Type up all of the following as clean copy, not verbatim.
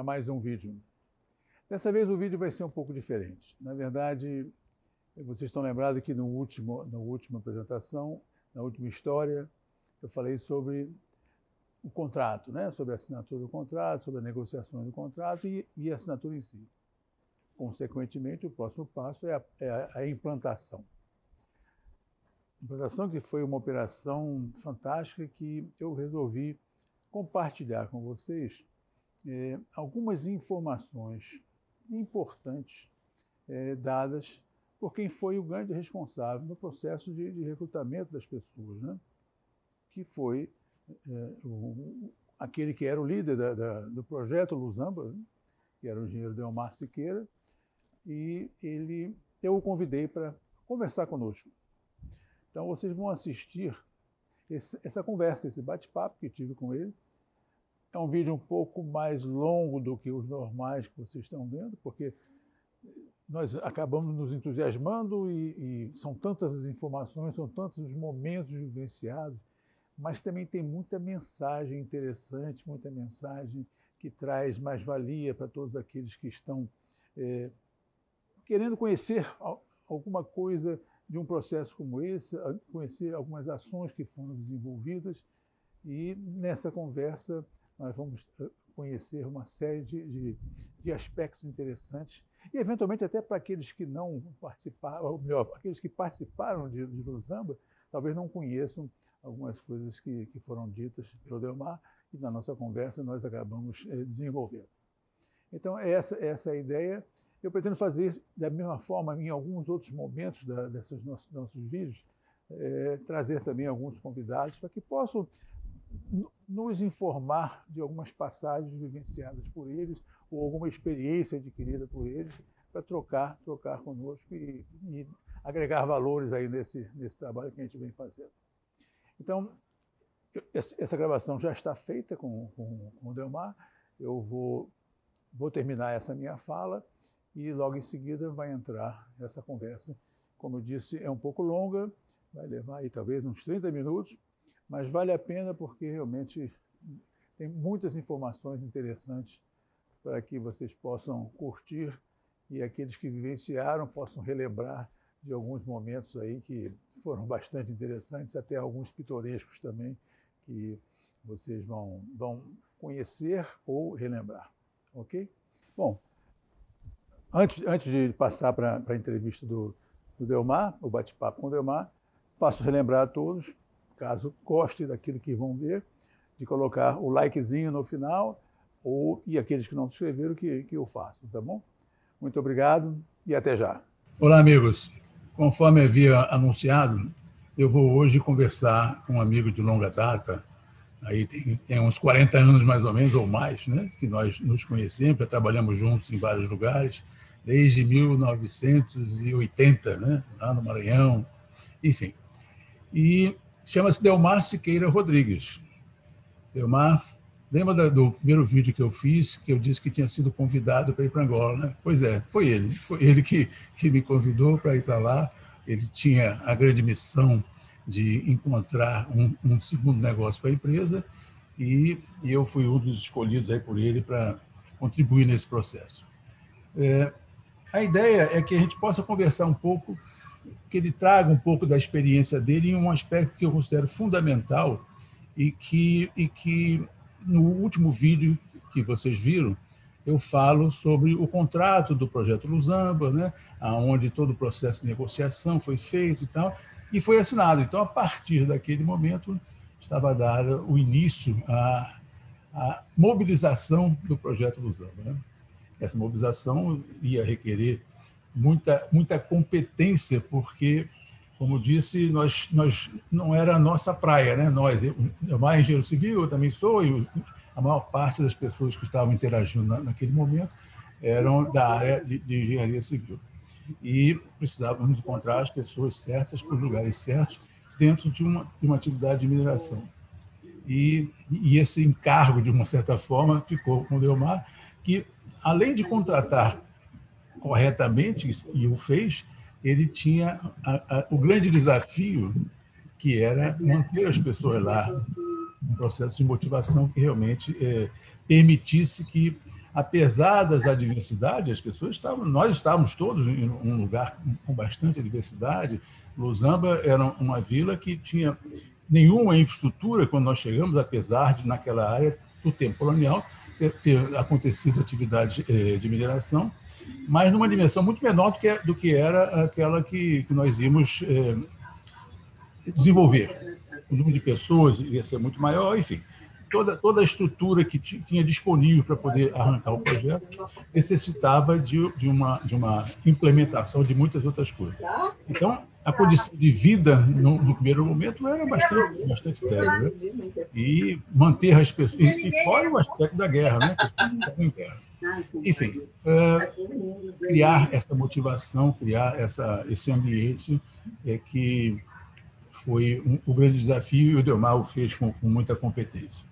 mais um vídeo. Dessa vez o vídeo vai ser um pouco diferente. Na verdade, vocês estão lembrados que na última apresentação, na última história, eu falei sobre o contrato, né? Sobre a assinatura do contrato, sobre a negociação do contrato e a assinatura em si. Consequentemente, o próximo passo é a implantação. Implantação que foi uma operação fantástica que eu resolvi compartilhar com vocês algumas informações importantes dadas por quem foi o grande responsável no processo de recrutamento das pessoas, né? Que foi aquele que era o líder do projeto Luzamba, né? Que era o engenheiro Delmar Siqueira, e eu o convidei para conversar conosco. Então, vocês vão assistir essa conversa, esse bate-papo que tive com ele. É um vídeo um pouco mais longo do que os normais que vocês estão vendo, porque nós acabamos nos entusiasmando e são tantas as informações, são tantos os momentos vivenciados, mas também tem muita mensagem interessante, muita mensagem que traz mais-valia para todos aqueles que estão querendo conhecer alguma coisa de um processo como esse, conhecer algumas ações que foram desenvolvidas, e nessa conversa nós vamos conhecer uma série de aspectos interessantes, e eventualmente até para aqueles que não participaram, ou melhor, aqueles que participaram de Luzamba, talvez não conheçam algumas coisas que foram ditas pelo Delmar, e na nossa conversa nós acabamos desenvolvendo. Então, essa é a ideia. Eu pretendo fazer da mesma forma em alguns outros momentos desses nossos vídeos, trazer também alguns convidados para que possam nos informar de algumas passagens vivenciadas por eles ou alguma experiência adquirida por eles, para trocar conosco e agregar valores aí nesse trabalho que a gente vem fazendo. Então, essa gravação já está feita com o Delmar. Eu vou terminar essa minha fala e logo em seguida vai entrar essa conversa. Como eu disse, é um pouco longa, vai levar aí talvez uns 30 minutos, mas vale a pena porque realmente tem muitas informações interessantes para que vocês possam curtir e aqueles que vivenciaram possam relembrar de alguns momentos aí que foram bastante interessantes, até alguns pitorescos também, que vocês vão conhecer ou relembrar, ok? Bom, antes de passar para a entrevista do Delmar, o bate-papo com o Delmar, faço relembrar a todos, caso gostem daquilo que vão ver, de colocar o likezinho no final, e aqueles que não se inscreveram, que eu faço, tá bom? Muito obrigado e até já. Olá, amigos. Conforme havia anunciado, eu vou hoje conversar com um amigo de longa data, aí tem uns 40 anos mais ou menos, ou mais, né, que nós nos conhecemos, já trabalhamos juntos em vários lugares, desde 1980, né, lá no Maranhão, enfim. E chama-se Delmar Siqueira Rodrigues. Delmar, lembra do primeiro vídeo que eu fiz, que eu disse que tinha sido convidado para ir para Angola, né? Pois é, foi ele que me convidou para ir para lá. Ele tinha a grande missão de encontrar um segundo negócio para a empresa, e eu fui um dos escolhidos aí por ele para contribuir nesse processo. A ideia é que a gente possa conversar um pouco, que ele traga um pouco da experiência dele em um aspecto que eu considero fundamental e que no último vídeo que vocês viram, eu falo sobre o contrato do projeto Luzamba, né, onde todo o processo de negociação foi feito e tal, e foi assinado. Então, a partir daquele momento, estava dado o início à mobilização do projeto Luzamba, né? Essa mobilização ia requerer muita competência, porque, como disse, nós não era a nossa praia, né? Eu mais engenheiro civil, eu também sou, e a maior parte das pessoas que estavam interagindo naquele momento eram da área de engenharia civil. E precisávamos encontrar as pessoas certas para os lugares certos dentro de uma atividade de mineração. E esse encargo, de uma certa forma, ficou com o Delmar, que, além de contratar corretamente, e o fez, ele tinha o grande desafio, que era manter as pessoas lá, um processo de motivação que realmente permitisse que, apesar das adversidades, as pessoas nós estávamos todos em um lugar com bastante diversidade. Luzamba era uma vila que tinha nenhuma infraestrutura quando nós chegamos, apesar de, naquela área do tempo colonial, ter acontecido atividade de mineração, mas numa dimensão muito menor do que era aquela que nós íamos desenvolver. O número de pessoas ia ser muito maior, enfim. Toda a estrutura que tinha disponível para poder arrancar o projeto necessitava de uma implementação de muitas outras coisas. Então, a condição de vida, no primeiro momento, era bastante débil, né? E manter as pessoas... E fora o aspecto da guerra, né? Enfim, criar essa motivação, criar esse ambiente que foi o grande desafio, e o Delmar o fez com muita competência.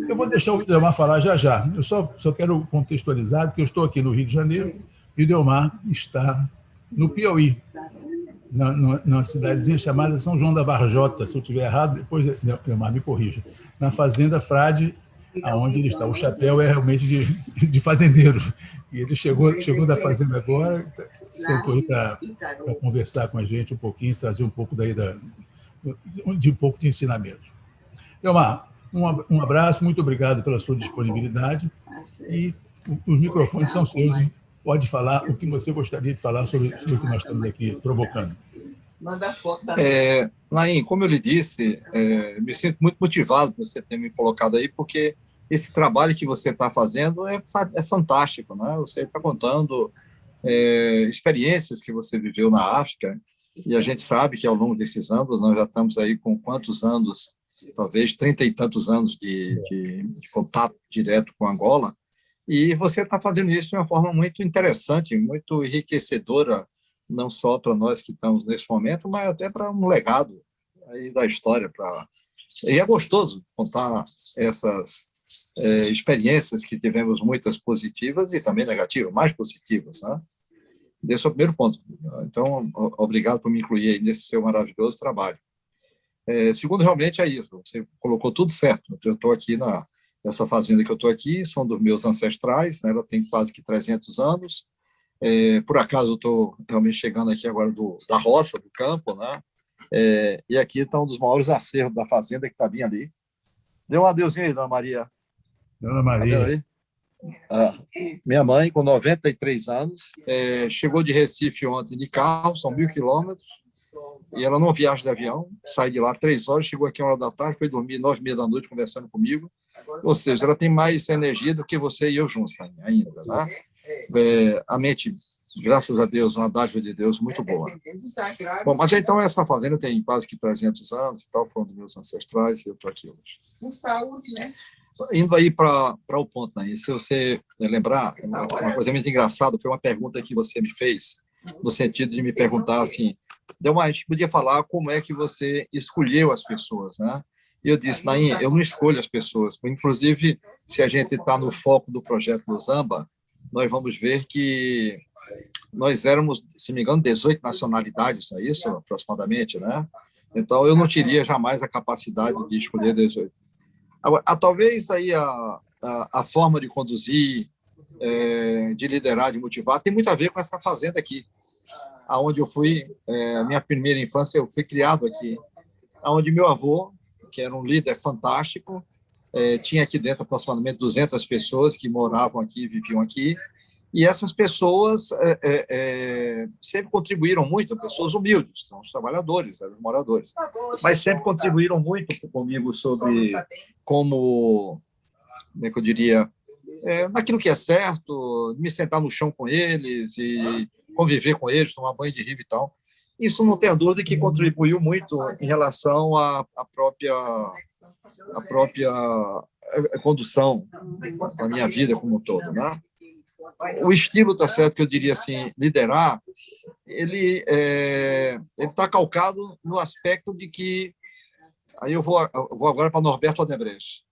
Eu vou deixar o Delmar falar já. Eu só quero contextualizar, porque eu estou aqui no Rio de Janeiro e o Delmar está no Piauí, numa cidadezinha chamada São João da Varjota. Se eu estiver errado, depois Delmar me corrija. Na Fazenda Frade, aonde ele está. O chapéu é realmente de fazendeiro. E ele chegou da fazenda agora, sentou aí para conversar com a gente um pouquinho, trazer um pouco um pouco de ensinamento. Delmar, um abraço, muito obrigado pela sua disponibilidade e os microfones são seus. Pode falar o que você gostaria de falar sobre o que nós estamos aqui provocando. Naim, como eu lhe disse, me sinto muito motivado por você ter me colocado aí, porque esse trabalho que você está fazendo é fantástico, né? Você está contando experiências que você viveu na África, e a gente sabe que ao longo desses anos, nós já estamos aí com quantos anos, talvez 30 e tantos anos de contato direto com Angola, e você está fazendo isso de uma forma muito interessante, muito enriquecedora, não só para nós que estamos nesse momento, mas até para um legado aí da história. E é gostoso contar essas experiências que tivemos, muitas positivas e também negativas, mais positivas, né? Esse é o primeiro ponto. Então, obrigado por me incluir aí nesse seu maravilhoso trabalho. Segundo, realmente é isso. Você colocou tudo certo. Eu estou aqui nessa fazenda que eu estou aqui, são dos meus ancestrais, né? Ela tem quase que 300 anos. Por acaso, eu estou realmente chegando aqui agora da roça, do campo, né? E aqui está um dos maiores acervos da fazenda, que está bem ali. Dê um adeuzinho aí, dona Maria. Dona Maria. Minha mãe, com 93 anos, chegou de Recife ontem de carro, são 1.000 quilômetros, e ela não viaja de avião, sai de lá 3 horas, chegou aqui 1 hora da tarde, foi dormir 9h30 da noite conversando comigo. Ou seja, ela tem mais energia do que você e eu juntos ainda, né? A mente, graças a Deus, uma dádiva de Deus muito boa. Bom, mas então essa fazenda tem quase que 300 anos e tal, foi um dos meus ancestrais, e eu estou aqui hoje. Com saúde, né? Indo aí para o ponto, né? Se você lembrar, uma coisa muito engraçada, foi uma pergunta que você me fez, no sentido de me perguntar assim, a gente podia falar como é que você escolheu as pessoas, né? E eu disse, Naim, eu não escolho as pessoas. Inclusive, se a gente está no foco do projeto Luzamba, nós vamos ver que nós éramos, se não me engano, 18 nacionalidades, não é isso? Aproximadamente, né? Então, eu não teria jamais a capacidade de escolher 18. Agora, talvez aí a forma de conduzir, de liderar, de motivar, tem muito a ver com essa fazenda aqui, aonde eu fui, a minha primeira infância, eu fui criado aqui, aonde meu avô, que era um líder fantástico, tinha aqui dentro aproximadamente 200 pessoas que moravam aqui, viviam aqui, e essas pessoas sempre contribuíram muito, pessoas humildes, são os trabalhadores, os moradores, mas sempre contribuíram muito comigo sobre como é que eu diria, naquilo que é certo, me sentar no chão com eles e conviver com eles, tomar banho de rio e tal. Isso não tem dúvida que contribuiu muito em relação à própria condução da minha vida como um todo, né? O estilo, tá certo, que eu diria assim, liderar, ele está calcado no aspecto de que, aí eu vou agora para Norberto Odebrecht.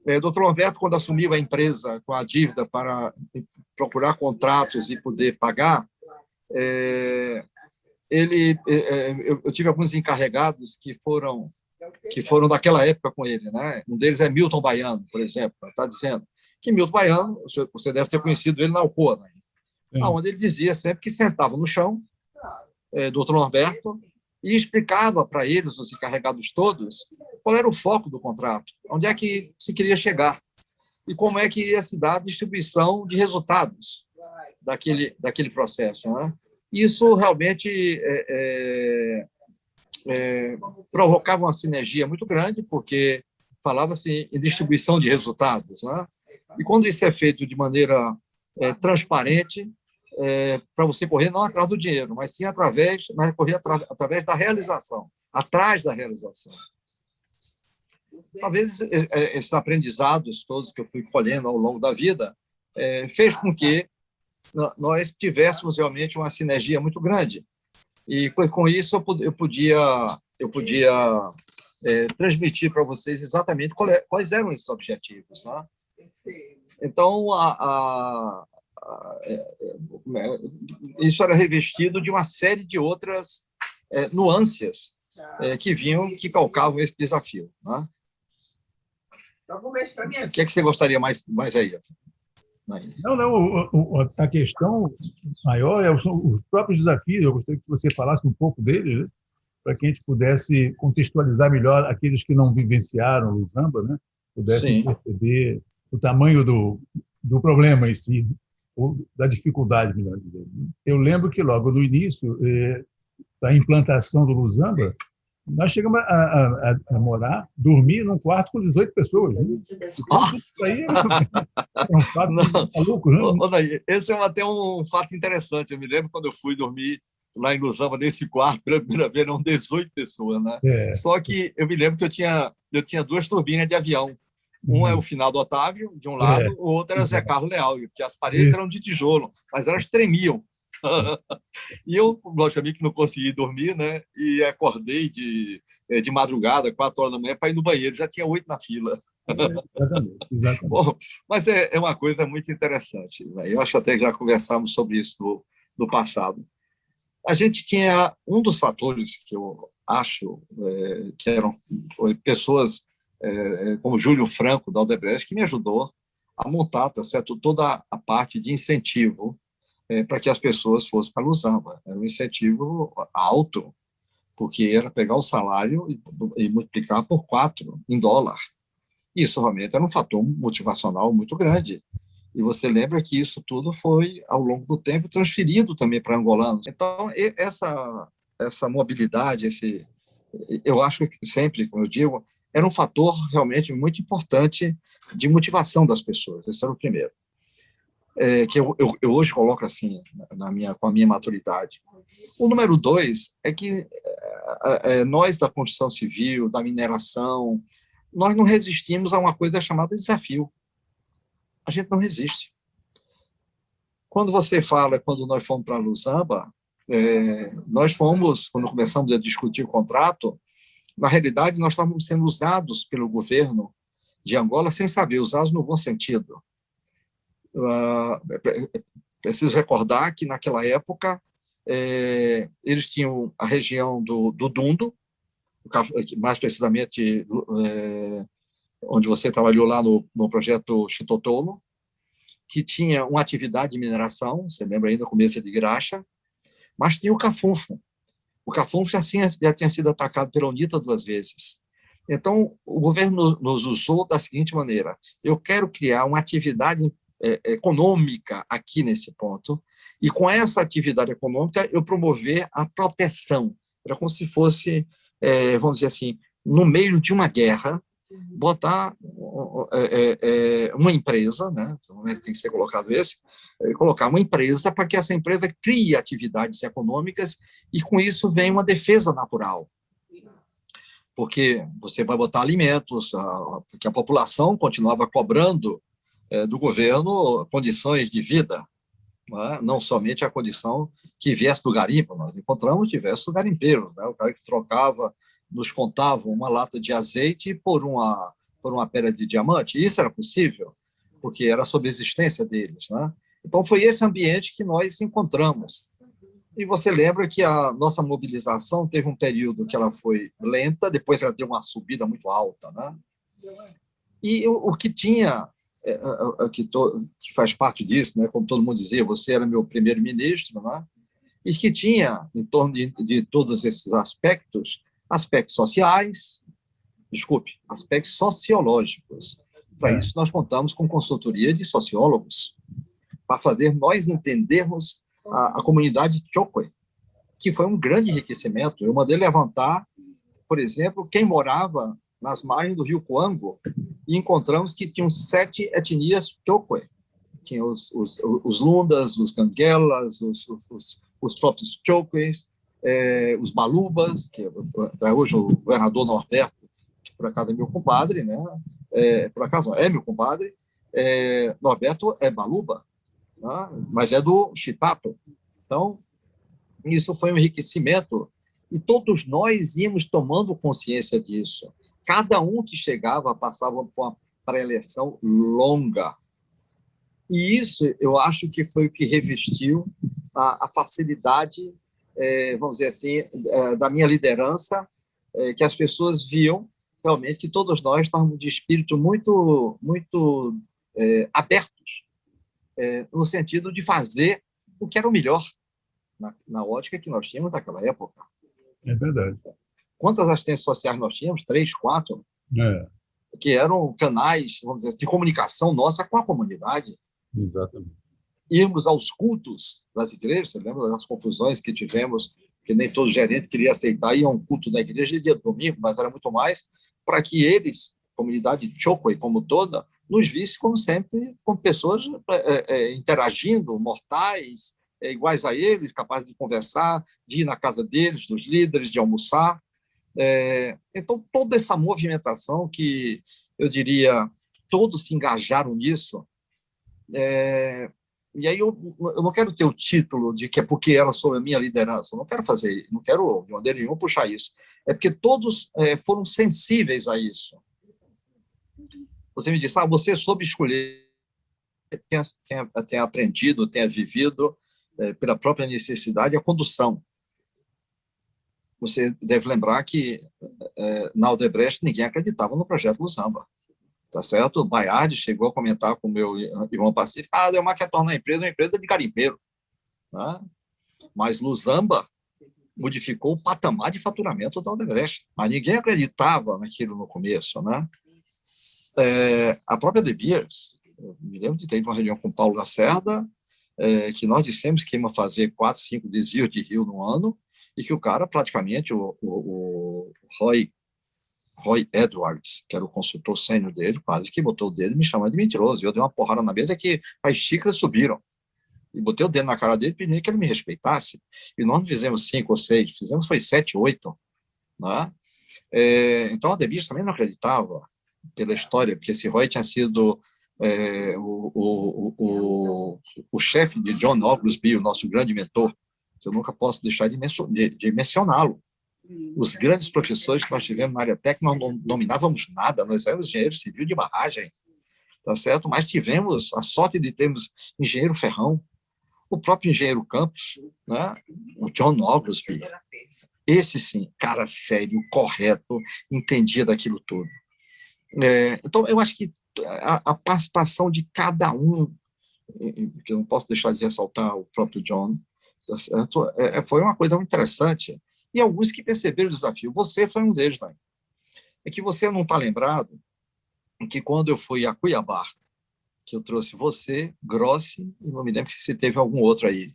O doutor Norberto, quando assumiu a empresa com a dívida para procurar contratos e poder pagar, eu tive alguns encarregados que foram que foram daquela época com ele, né? Um deles é Milton Baiano, por exemplo, está dizendo que Milton Baiano, você deve ter conhecido ele na Alcoa, né? Onde ele dizia sempre que sentava no chão, doutor Norberto, e explicava para eles, os encarregados todos, qual era o foco do contrato, onde é que se queria chegar e como é que ia se dar a distribuição de resultados daquele processo, né? Isso realmente provocava uma sinergia muito grande, porque falava-se em distribuição de resultados, né? E quando isso é feito de maneira transparente, para você correr não atrás do dinheiro, mas sim correr através da realização, atrás da realização. Talvez esses aprendizados todos que eu fui colhendo ao longo da vida fez com que nós tivéssemos realmente uma sinergia muito grande. E com isso eu podia transmitir para vocês exatamente quais eram esses objetivos, né? Então, isso era revestido de uma série de outras nuances que calcavam esse desafio, né? O que é que você gostaria mais aí? Não, a questão maior são os próprios desafios. Eu gostaria que você falasse um pouco deles, né? Para que a gente pudesse contextualizar melhor aqueles que não vivenciaram o Zamba, né? Pudessem perceber o tamanho do problema em si, ou da dificuldade, melhor dizendo. Eu lembro que logo no início da implantação do Luzamba, nós chegamos a morar, dormir num quarto com 18 pessoas. Né? Isso aí é um fato maluco, né? Esse é até um fato interessante. Eu me lembro quando eu fui dormir lá em Luzamba, nesse quarto, pela primeira vez, eram 18 pessoas. Né? Só que eu me lembro que eu tinha duas turbinas de avião. Um é o Finado Otávio, de um lado, o outro era Zé Carlos Leal, porque as paredes eram de tijolo, mas elas tremiam. E eu, logicamente, não consegui dormir, né? E acordei de madrugada, 4 horas da manhã, para ir no banheiro. Já tinha 8 na fila. Exatamente. Bom, mas é uma coisa muito interessante, né? Eu acho até que já conversamos sobre isso no passado. A gente tinha um dos fatores que eu acho que eram pessoas como Júlio Franco, da Odebrecht, que me ajudou a montar, tá certo, toda a parte de incentivo para que as pessoas fossem para Luzamba. Era um incentivo alto, porque era pegar o salário e multiplicar por 4 em dólar. Isso realmente era um fator motivacional muito grande. E você lembra que isso tudo foi, ao longo do tempo, transferido também para angolanos. Então, essa mobilidade, eu acho que sempre, como eu digo, era um fator realmente muito importante de motivação das pessoas. Esse era o primeiro. Que eu hoje coloco assim, com a minha maturidade. O número 2 é que nós, da construção civil, da mineração, nós não resistimos a uma coisa chamada desafio. A gente não resiste. Quando você fala, quando nós fomos para Luzamba, nós fomos, quando começamos a discutir o contrato, na realidade, nós estávamos sendo usados pelo governo de Angola sem saber, usados no bom sentido. Preciso recordar que, naquela época, eles tinham a região do Dundo, mais precisamente onde você trabalhou lá no projeto Chitotolo, que tinha uma atividade de mineração, você lembra ainda, começo de graxa, mas tinha o Cafunfo. O Cafunfo já tinha sido atacado pela UNITA 2 vezes. Então, o governo nos usou da seguinte maneira: eu quero criar uma atividade econômica aqui nesse ponto, e com essa atividade econômica eu promover a proteção. Era como se fosse, vamos dizer assim, no meio de uma guerra, botar uma empresa, né, tem que ser colocado colocar uma empresa para que essa empresa crie atividades econômicas e com isso vem uma defesa natural. Porque você vai botar alimentos, porque a população continuava cobrando do governo condições de vida, não somente a condição que viesse do garimpo. Nós encontramos diversos garimpeiros, né? O cara que nos contava uma lata de azeite por uma pedra de diamante. Isso era possível, porque era a subsistência deles, né? Então, foi esse ambiente que nós encontramos. E você lembra que a nossa mobilização teve um período que ela foi lenta, depois ela deu uma subida muito alta, né? E o que tinha, que faz parte disso, né? Como todo mundo dizia, você era meu primeiro-ministro, né? E que tinha, em torno de todos esses aspectos, aspectos sociais, aspectos sociológicos. Para isso, nós contamos com consultoria de sociólogos, para fazer nós entendermos a comunidade Chokwe, que foi um grande enriquecimento. Eu mandei levantar, por exemplo, quem morava nas margens do rio Coango, e encontramos que tinham 7 etnias Chokwe. Tinha os Lundas, os Canguelas, os próprios Chokwes, os Balubas, que hoje o governador Norberto, que por acaso é meu compadre, né? Por acaso é meu compadre, Norberto é Baluba, né? Mas é do Chitato. Então, isso foi um enriquecimento e todos nós íamos tomando consciência disso. Cada um que chegava passava por uma pré-eleição longa. E isso, eu acho que foi o que revestiu a facilidade, vamos dizer assim, da minha liderança, que as pessoas viam realmente que todos nós estávamos de espírito muito, muito abertos, no sentido de fazer o que era o melhor, na ótica que nós tínhamos naquela época. É verdade. Quantas assistências sociais nós tínhamos? 3, 4? Que eram canais, vamos dizer assim, de comunicação nossa com a comunidade. Exatamente. Irmos aos cultos das igrejas, você lembra das confusões que tivemos, que nem todo gerente queria aceitar ir a um culto da igreja de dia de domingo, mas era muito mais para que eles, comunidade Chokwe como toda, nos visse como sempre, como pessoas interagindo, mortais, iguais a eles, capazes de conversar, de ir na casa deles, dos líderes, de almoçar. Então, toda essa movimentação que, eu diria, todos se engajaram nisso. E aí eu não quero ter o título de que é porque ela sob a minha liderança, eu não quero fazer, não quero de maneira nenhuma puxar isso. É porque todos foram sensíveis a isso. Você me disse, você soube escolher, tenha aprendido, tenha vivido pela própria necessidade a condução. Você deve lembrar que na Odebrecht ninguém acreditava no projeto Luzamba. Tá certo? O Baiardi chegou a comentar com o meu irmão Pacífico, a Delmar quer tornar a empresa uma empresa de garimpeiro. Né? Mas Luzamba modificou o patamar de faturamento da Odebrecht. Mas ninguém acreditava naquilo no começo. Né? A própria De Beers, eu me lembro de ter ido uma reunião com o Paulo Lacerda, que nós dissemos que íamos fazer 4, 5 desvios de rio no ano, e que o cara, praticamente, o Roy Edwards, que era o consultor sênior dele, quase que botou o dedo e me chamou de mentiroso. Eu dei uma porrada na mesa que as xícaras subiram. E botei o dedo na cara dele pedindo que ele me respeitasse. E nós não fizemos 5 ou 6, fizemos foi 7, 8. Né? Então, a Debis também não acreditava pela história, porque esse Roy tinha sido o chefe de John Oglesby, o nosso grande mentor, que eu nunca posso deixar de mencioná-lo. Os grandes professores que nós tivemos na área técnica, nós não dominávamos nada, nós éramos engenheiros civil de barragem, tá certo? Mas tivemos a sorte de termos engenheiro Ferrão, o próprio engenheiro Campos, né? O John Oglesby. Esse sim, cara sério, correto, entendia daquilo tudo. Então, eu acho que a participação de cada um, que eu não posso deixar de ressaltar o próprio John, tá certo? Foi uma coisa muito interessante. E alguns que perceberam o desafio. Você foi um deles, né? É que você não está lembrado que quando eu fui a Cuiabá, que eu trouxe você, Grossi, e não me lembro se teve algum outro aí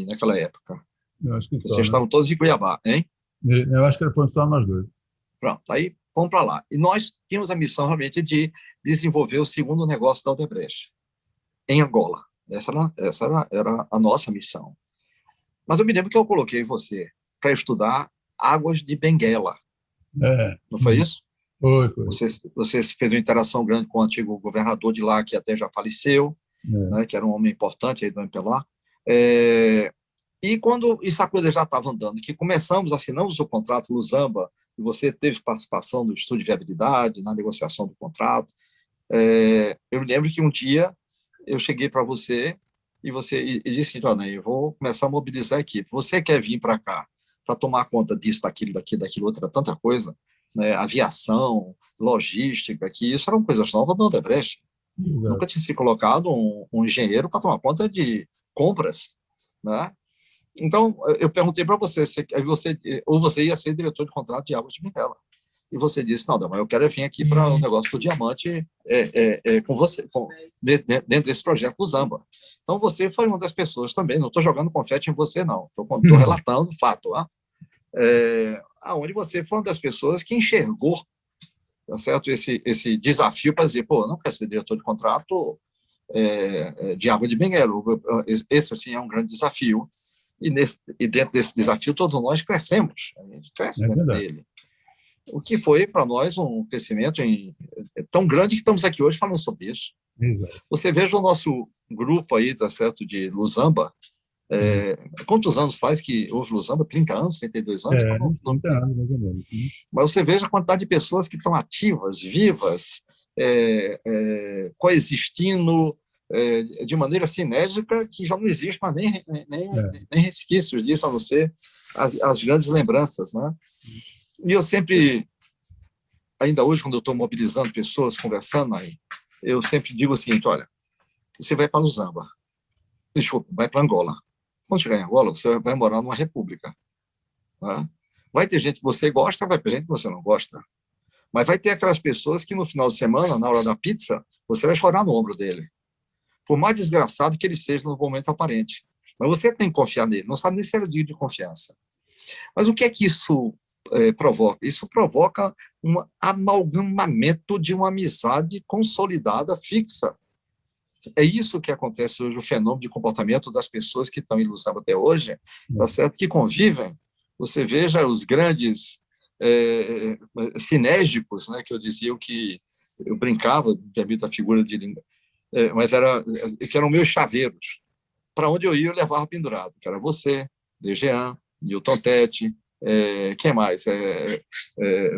naquela época. Eu acho que Vocês estavam todos em Cuiabá, hein? Eu acho que foram só nós dois. Pronto, aí vamos para lá. E nós tínhamos a missão realmente de desenvolver o segundo negócio da Odebrecht, em Angola. Essa era a nossa missão. Mas eu me lembro que eu coloquei você para estudar águas de Benguela. Não foi isso? Foi. Você fez uma interação grande com o antigo governador de lá, que até já faleceu, né, que era um homem importante aí do MPLA. E quando essa coisa já estava andando, que assinamos o contrato Luzamba, e você teve participação no estudo de viabilidade, na negociação do contrato, eu me lembro que um dia eu cheguei para você e e disse que, olha, eu vou começar a mobilizar a equipe. Você quer vir para cá para tomar conta disso, daquilo, outra, tanta coisa, né? Aviação, logística, que isso eram coisas novas do Odebrecht. Nunca tinha se colocado um engenheiro para tomar conta de compras, né? Então, eu perguntei para você, ou você ia ser diretor de contrato de Águas de Minerva. E você disse, não, mas eu quero vir aqui para o negócio do diamante com você, dentro desse projeto do Zamba. Então, você foi uma das pessoas também, não estou jogando confete em você, não, estou relatando o fato, aonde você foi uma das pessoas que enxergou, tá certo, esse desafio para dizer, pô, eu não quero ser diretor de contrato de Água de Benguela, esse, assim, é um grande desafio, e dentro desse desafio todos nós crescemos, a gente cresce dentro dele. O que foi, para nós, um crescimento tão grande que estamos aqui hoje falando sobre isso. Exato. Você veja o nosso grupo aí, tá certo, de Luzamba. Quantos anos faz que houve Luzamba? 30 anos, 32 anos? 30 anos, mais ou menos. Mas você veja a quantidade de pessoas que estão ativas, vivas, coexistindo de maneira sinérgica, que já não existe mais nem resquícios disso, a não ser as grandes lembranças, né? E eu sempre, ainda hoje, quando eu estou mobilizando pessoas, conversando, eu sempre digo o seguinte, olha, você vai para Luzamba, desculpa, vai para Angola. Quando chegar em Angola, você vai morar numa república. Né? Vai ter gente que você gosta, vai ter gente que você não gosta. Mas vai ter aquelas pessoas que no final de semana, na hora da pizza, você vai chorar no ombro dele. Por mais desgraçado que ele seja no momento aparente. Mas você tem que confiar nele, não sabe nem se é digno de confiança. Mas o que é que isso provoca? Isso provoca um amalgamamento de uma amizade consolidada, fixa. É isso que acontece hoje, o fenômeno de comportamento das pessoas que estão em Luzamba até hoje, tá certo? Que convivem. Você veja os grandes sinérgicos, né, que eu dizia que eu brincava, permito a figura de língua, mas que eram meus chaveiros. Para onde eu ia, eu levava pendurado, que era você, Dejean, Newton Tete, quem mais?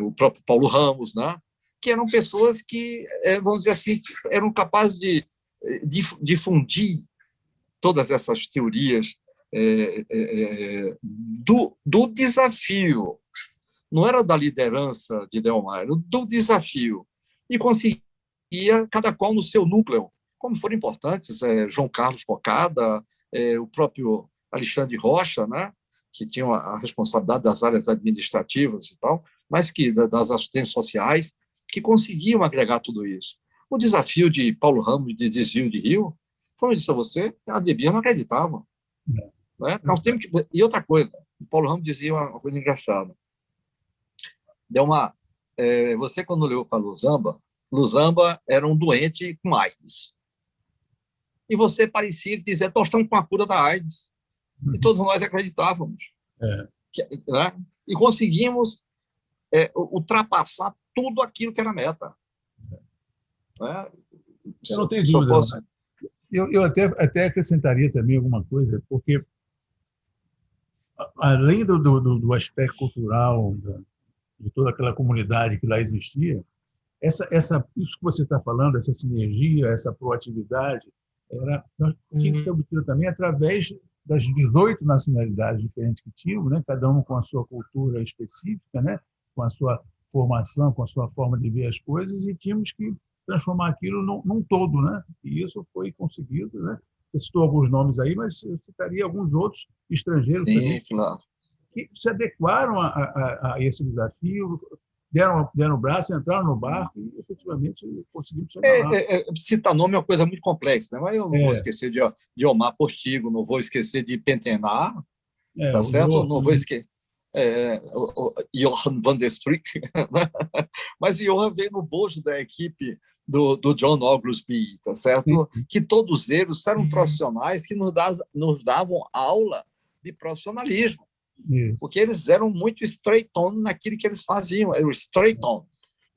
O próprio Paulo Ramos, né? Que eram pessoas que, vamos dizer assim, eram capazes de difundir todas essas teorias do desafio. Não era da liderança de Delmar, era do desafio. E conseguia, cada qual no seu núcleo, como foram importantes, João Carlos Cocada, o próprio Alexandre Rocha, né? Que tinham a responsabilidade das áreas administrativas e tal, mas que das assistências sociais, que conseguiam agregar tudo isso. O desafio de Paulo Ramos de desvio de rio, como eu disse a você, a Debia não acreditava. Né? E outra coisa, o Paulo Ramos dizia uma coisa engraçada. Você, quando leu para Luzamba era um doente com AIDS. E você parecia dizer, nós estamos com a cura da AIDS. E todos nós acreditávamos. Né? E conseguimos ultrapassar tudo aquilo que era meta. Né? Eu não tenho dúvida. Eu até acrescentaria também alguma coisa, porque, além do aspecto cultural, de toda aquela comunidade que lá existia, isso que você está falando, essa sinergia, essa proatividade, tinha que ser obtida também através das 18 nacionalidades diferentes que tinham, né? Cada uma com a sua cultura específica, né? Com a sua formação, com a sua forma de ver as coisas, e tínhamos que transformar aquilo num todo, né? E isso foi conseguido, né? Você citou alguns nomes aí, mas eu citaria alguns outros estrangeiros também, claro, que se adequaram a esse desafio, deram o braço, entraram no barco e, efetivamente, conseguimos chegar lá. Citar nome é uma coisa muito complexa, né? Mas eu não vou esquecer de Omar Postigo, não vou esquecer de Pentenar, tá certo? Não vou esquecer. Johan van der Streek, né? Mas o Johan veio no bojo da equipe do John Oglesby, tá certo? Que todos eles eram profissionais que nos davam aula de profissionalismo. Porque eles eram muito straight on naquilo que eles faziam, era o straight on,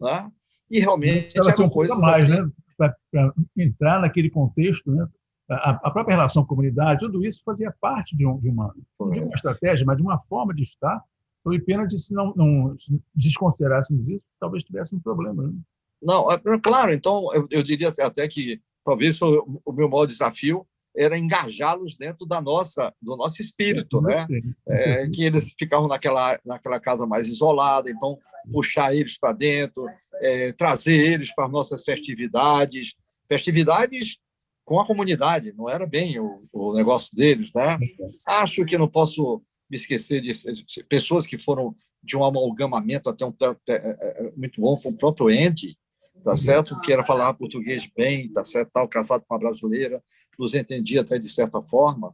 né? E realmente eram coisas mais, assim, né? Para entrar naquele contexto, né? A própria relação com a comunidade, tudo isso fazia parte de uma estratégia, mas de uma forma de estar. Foi pena de, se não desconsiderássemos isso, talvez tivéssemos um problema. Né? Não, claro, então eu diria até que talvez o meu maior desafio era engajá-los dentro do nosso espírito, né? Que eles ficavam naquela casa mais isolada, então puxar eles para dentro, trazer eles para as nossas festividades com a comunidade, não era bem o negócio deles, né? Acho que não posso me esquecer de pessoas que foram de um amalgamamento até muito bom com o próprio Andy, tá certo? Que era falar português bem, tá certo? Tal, casado com uma brasileira, nos entendia até de certa forma.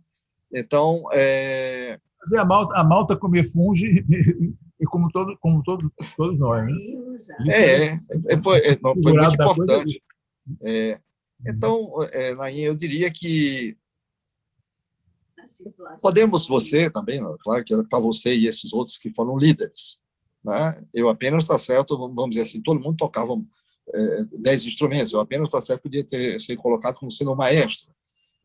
Então, Fazer a malta comer funge e todos nós, né? Foi muito importante. Então, Nainha, eu diria que podemos, você também, claro que está você e esses outros que foram líderes, né? Eu apenas, está certo, vamos dizer assim, todo mundo tocava 10 instrumentos, eu apenas, está certo, podia ser colocado como sendo um maestro,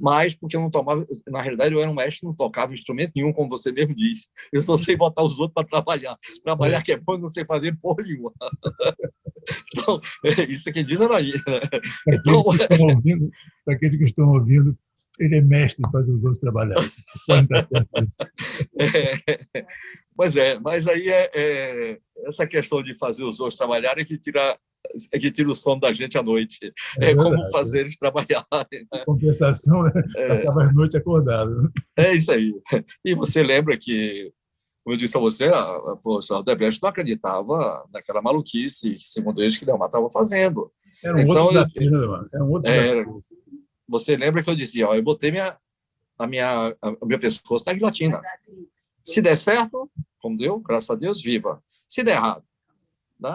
mas porque eu não tomava, na realidade eu era um maestro que não tocava instrumento nenhum, como você mesmo disse, eu só sei botar os outros para trabalhar que é bom, não sei fazer porra nenhuma. Então, isso que diz era aí. Então, para aqueles que estão ouvindo, ele é mestre para os outros trabalharem. Pois é, mas aí essa questão de fazer os outros trabalharem que tira o sono da gente à noite. Como fazer eles trabalharem. Né? Compensação, né? Passava as noites acordado. É isso aí. E você lembra que, como eu disse a você, o Odebrecht não acreditava naquela maluquice, segundo eles, que Delmar estava fazendo. Era um outro desafio, né, Delmar? Era um outro desafio. Você lembra que eu dizia, eu botei o meu pescoço na guilhotina. Se der certo, como deu, graças a Deus, viva. Se der errado, né?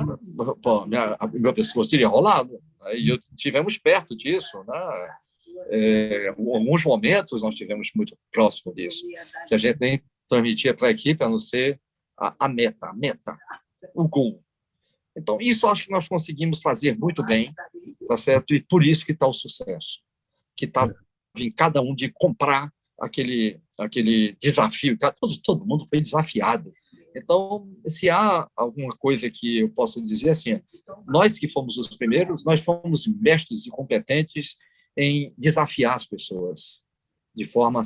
Meu pescoço teria rolado. E tivemos perto disso. Né? Alguns momentos nós tivemos muito próximo disso, que a gente nem transmitia para a equipe, a não ser a meta, o gol. Então, isso eu acho que nós conseguimos fazer muito bem, tá certo? E por isso que está o sucesso, que está em cada um de comprar aquele desafio. Todo mundo foi desafiado. Então, se há alguma coisa que eu possa dizer assim, nós que fomos os primeiros, nós fomos mestres e competentes em desafiar as pessoas de forma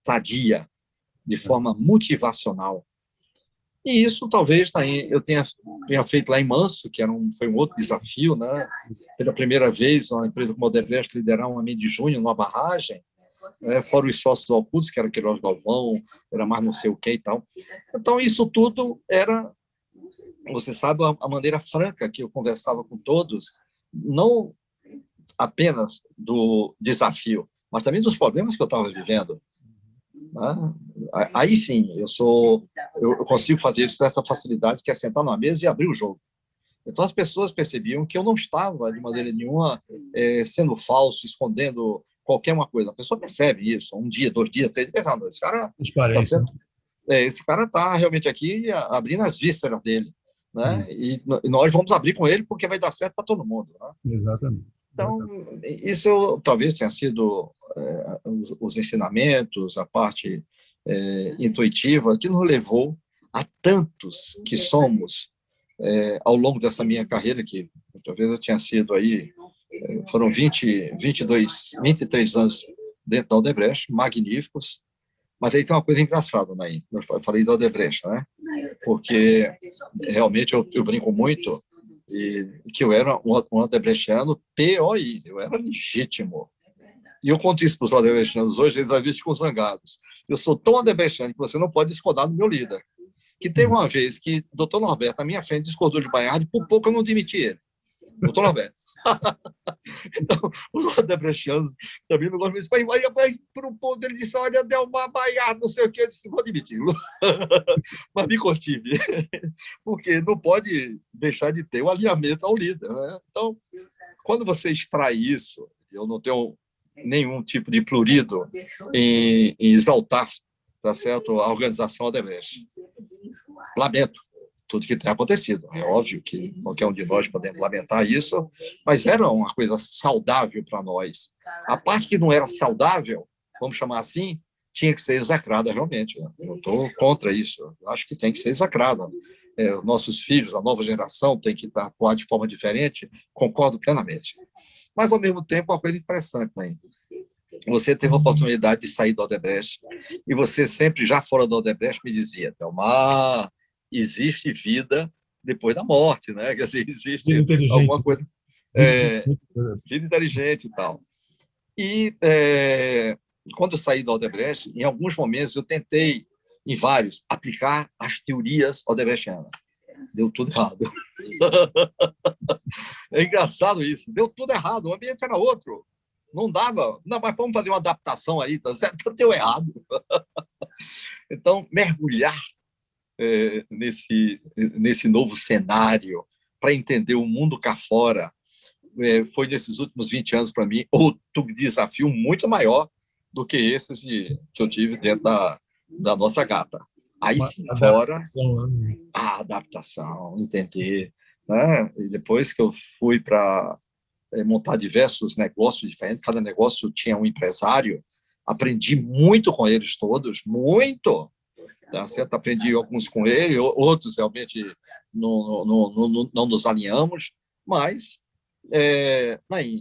sadia, de forma motivacional. E isso talvez eu tenha feito lá em Manso, que foi um outro desafio, né? Pela primeira vez, uma empresa como a Odebrecht liderar uma de junho numa barragem, fora os sócios ocultos, que era Queiroz Galvão, era mais não sei o que e tal. Então, isso tudo era, você sabe, a maneira franca que eu conversava com todos, não apenas do desafio, mas também dos problemas que eu estava vivendo. Né? Aí sim, eu consigo fazer isso com essa facilidade, que é sentar numa mesa e abrir o jogo. Então, as pessoas percebiam que eu não estava, de maneira nenhuma, sendo falso, escondendo qualquer uma coisa. A pessoa percebe isso, 1 dia, 2 dias, 3 dias, pensando, esse cara está realmente aqui abrindo as vísceras dele. Né? E nós vamos abrir com ele porque vai dar certo para todo mundo. Né? Exatamente. Então, isso talvez tenha sido os ensinamentos, a parte intuitiva que nos levou a tantos que somos ao longo dessa minha carreira, que talvez eu tinha sido aí, foram 23 anos dentro da Odebrecht, magníficos, mas aí tem uma coisa engraçada, né? Eu falei da Odebrecht, né? Porque realmente eu brinco muito e que eu era um odebrechiano POI, eu era legítimo. E eu conto isso para os odebrechianos hoje, eles às vezes ficam zangados. Eu sou tão odebrechiano que você não pode discordar do meu líder. Que teve uma vez que o doutor Norberto, na minha frente, discordou de Baiardi, por pouco eu não demiti ele. Doutor Norberto. Então, os odebrechianos também não gostam disso. Mas por um ponto ele disse, olha, Delmar Baiardi, não sei o que, eu disse, vou demiti-lo. Mas me contive. Porque não pode deixar de ter o alinhamento ao líder. Né? Então, quando você extrai isso, eu não tenho nenhum tipo de prurido em exaltar, tá certo, a organização Odebrecht. Lamento tudo que tem acontecido. É óbvio que qualquer um de nós podemos lamentar isso, mas era uma coisa saudável para nós. A parte que não era saudável, vamos chamar assim, tinha que ser execrada realmente. Eu estou contra isso. Eu acho que tem que ser execrada. Nossos filhos, a nova geração, tem que atuar de forma diferente. Concordo plenamente. Mas, ao mesmo tempo, uma coisa interessante, né? você teve a oportunidade de sair do Odebrecht e você sempre, já fora do Odebrecht, me dizia, Delmar, existe vida depois da morte, né? Quer dizer, existe Vida inteligente. alguma coisa, vida inteligente e tal. E quando eu saí do Odebrecht, em alguns momentos eu tentei, em vários, aplicar as teorias odebrechianas. Deu tudo errado. É engraçado isso. Deu tudo errado. O ambiente era outro. Não dava. Não, mas vamos fazer uma adaptação aí, tá certo? Deu errado. Então, mergulhar nesse novo cenário para entender o mundo cá fora foi, nesses últimos 20 anos, para mim, outro desafio muito maior do que esses que eu tive dentro da nossa gata. Aí sim, fora a adaptação, entender. Né? E depois que eu fui para montar diversos negócios diferentes, cada negócio tinha um empresário, aprendi muito com eles todos, muito. Tá certo? Aprendi alguns com ele, outros realmente não nos alinhamos, mas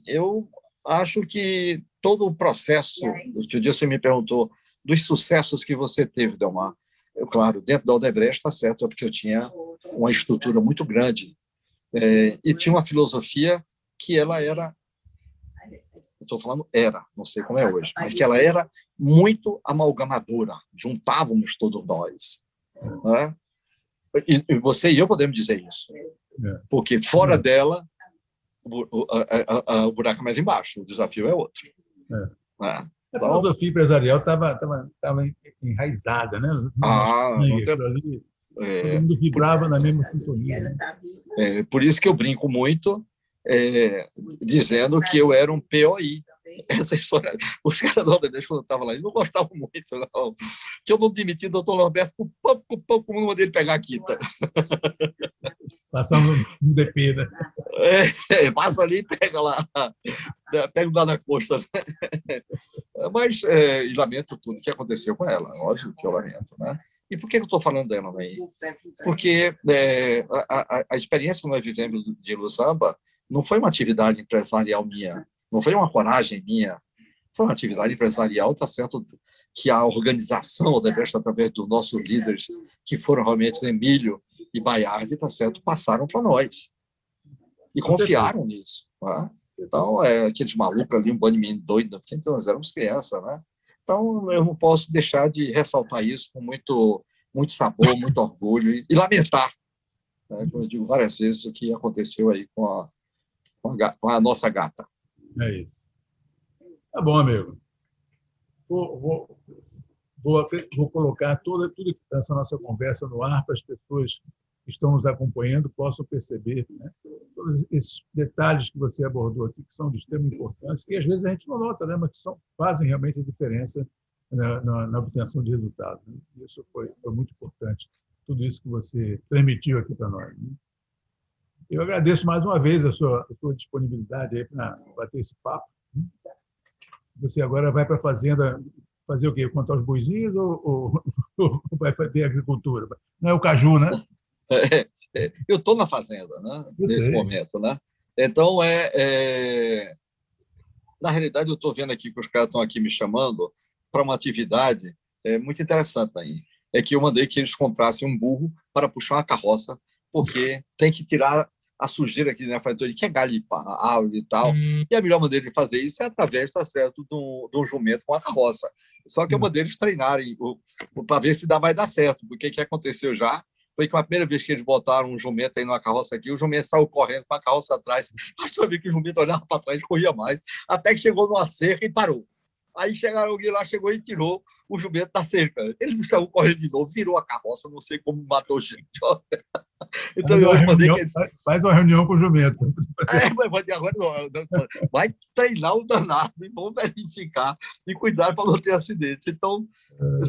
eu acho que todo o processo, que o dia você me perguntou, dos sucessos que você teve, Delmar, claro, dentro da Odebrecht está certo, é porque eu tinha uma estrutura muito grande e tinha uma filosofia que ela era, estou falando era, não sei como é hoje, mas que ela era muito amalgamadora, juntávamos todos nós. Né? E você e eu podemos dizer isso, porque fora dela, o buraco é mais embaixo, o desafio é outro. A filosofia empresarial estava enraizada, né? Todo mundo vibrava na mesma sintonia. Por isso que eu brinco muito, dizendo que eu era um POI. Essa história, os caras do Odebrecht, quando eu estava lá, eles não gostavam muito, não. Que eu não demiti o doutor Norberto com uma dele pegar a quinta. Passando um DP, né? Passa ali e pega lá, pega o da costa. Mas lamento tudo que aconteceu com ela, óbvio que eu lamento, né? E por que eu estou falando dela aí? Porque a experiência que nós vivemos de Lusamba não foi uma atividade empresarial minha, não foi uma coragem minha, foi uma atividade empresarial, está certo, que a organização Odebrecht, através dos nossos líderes, que foram realmente Emílio e Baiardi, está certo, passaram para nós e confiaram nisso. Né? Então, aqueles malucos ali, um bando de menino doido, nós éramos crianças, né? Então, eu não posso deixar de ressaltar isso com muito, muito sabor, muito orgulho e lamentar, né? Como eu digo várias vezes, o que aconteceu aí com a nossa gata. É isso. Tá bom, amigo. Vou colocar tudo essa nossa conversa no ar para as pessoas que estão nos acompanhando possam perceber, né, todos esses detalhes que você abordou aqui, que são de extrema importância, e às vezes a gente não nota, né, mas que fazem realmente a diferença na obtenção de resultados. Né? Isso foi muito importante, tudo isso que você transmitiu aqui para nós. Né? Eu agradeço mais uma vez a sua disponibilidade aí para bater esse papo. Você agora vai para a fazenda fazer o quê? Contar os boizinhos ou vai fazer agricultura? Não é o caju, né? Eu estou na fazenda, né? Nesse momento, né? Então, na realidade, eu estou vendo aqui que os caras estão aqui me chamando para uma atividade muito interessante aí. É que eu mandei que eles comprassem um burro para puxar uma carroça, porque tem que tirar a sujeira aqui na frente, que é galho de árvore e tal. E a melhor maneira de fazer isso é através, tá certo, de um jumento com a carroça. Só que é uma deles treinarem para ver se vai dar certo, porque o que aconteceu já foi que a primeira vez que eles botaram um jumento aí numa carroça aqui, o jumento saiu correndo com a carroça atrás. Mas tu viu que o jumento olhava para trás e corria mais, até que chegou numa cerca e parou. Aí chegaram alguém lá, chegou e tirou o jumento da cerca. Ele não saiu correndo de novo, virou a carroça, não sei como matou gente. Então, eu mandei que... Faz uma reunião com o jumento. Mas agora vai treinar o danado e vamos verificar e cuidar para não ter acidente. Então,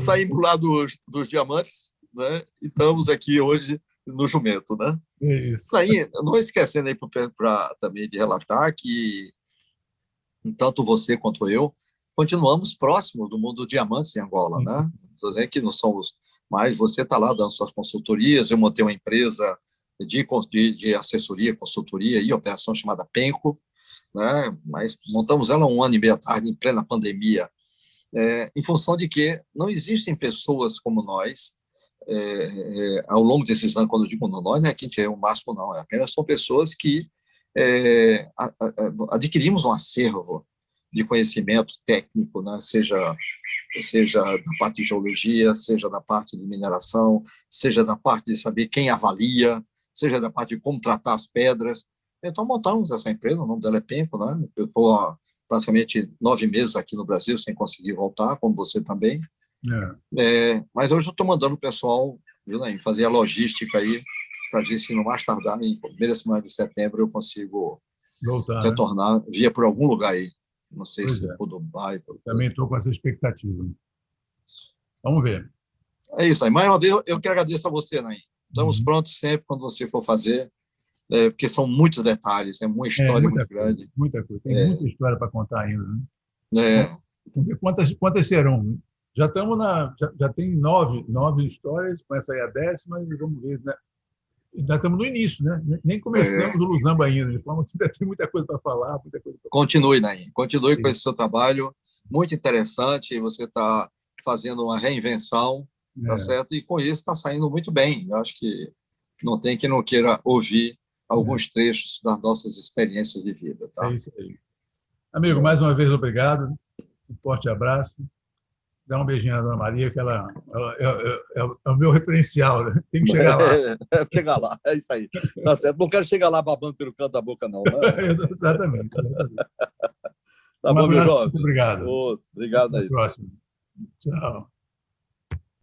saímos lá dos diamantes, né? E estamos aqui hoje no jumento, né? Isso. Aí, não esquecendo aí para também de relatar que tanto você quanto eu continuamos próximos do mundo dos diamantes em Angola, né? Estou dizendo que não somos mais, você está lá dando suas consultorias, eu montei uma empresa de assessoria, consultoria e operação chamada Penco, né? Mas montamos ela 1 ano e meio atrás, em plena pandemia, em função de que não existem pessoas como nós, ao longo desses anos, quando eu digo nós, não é que a gente é o máximo, não, apenas são pessoas que adquirimos um acervo de conhecimento técnico, né? Seja da parte de geologia, seja da parte de mineração, seja da parte de saber quem avalia, seja da parte de como tratar as pedras. Então, montamos essa empresa, o nome dela é Penco, né? Eu estou há praticamente 9 meses aqui no Brasil, sem conseguir voltar, como você também. Mas hoje eu estou mandando o pessoal, viu, né, fazer a logística aí, para ver se no mais tardar, em primeira semana de setembro, eu consigo Voltar, retornar, via por algum lugar aí. Não sei pois se é. por Dubai. Também estou com essa expectativa. Vamos ver. É isso aí. Mais uma vez, eu que agradeço a você, Naim. Estamos prontos sempre quando você for fazer, porque são muitos detalhes, é uma história muito grande. Muita coisa. Tem muita história para contar ainda. Né? Vamos ver quantas serão. Já estamos já tem nove histórias, com essa aí a 10ª, e vamos ver, né? Ainda estamos no início, né? Nem começamos o Luzamba ainda, de forma que ainda tem muita coisa para falar, muita coisa para... Continue, Naim. Continue com esse seu trabalho, muito interessante. Você está fazendo uma reinvenção, tá certo? E com isso está saindo muito bem. Eu acho que não tem quem não queira ouvir alguns trechos das nossas experiências de vida. Tá? É isso aí. Amigo, mais uma vez, obrigado. Um forte abraço. Dá um beijinho à Dona Maria, que ela é o meu referencial. Né? Tem que chegar lá. Chegar lá, é isso aí. Tá certo. Não quero chegar lá babando pelo canto da boca, não. Né? Exatamente. Tá bom, meu jovem. Muito obrigado. Outro. Obrigado aí. Até a próxima. Tchau.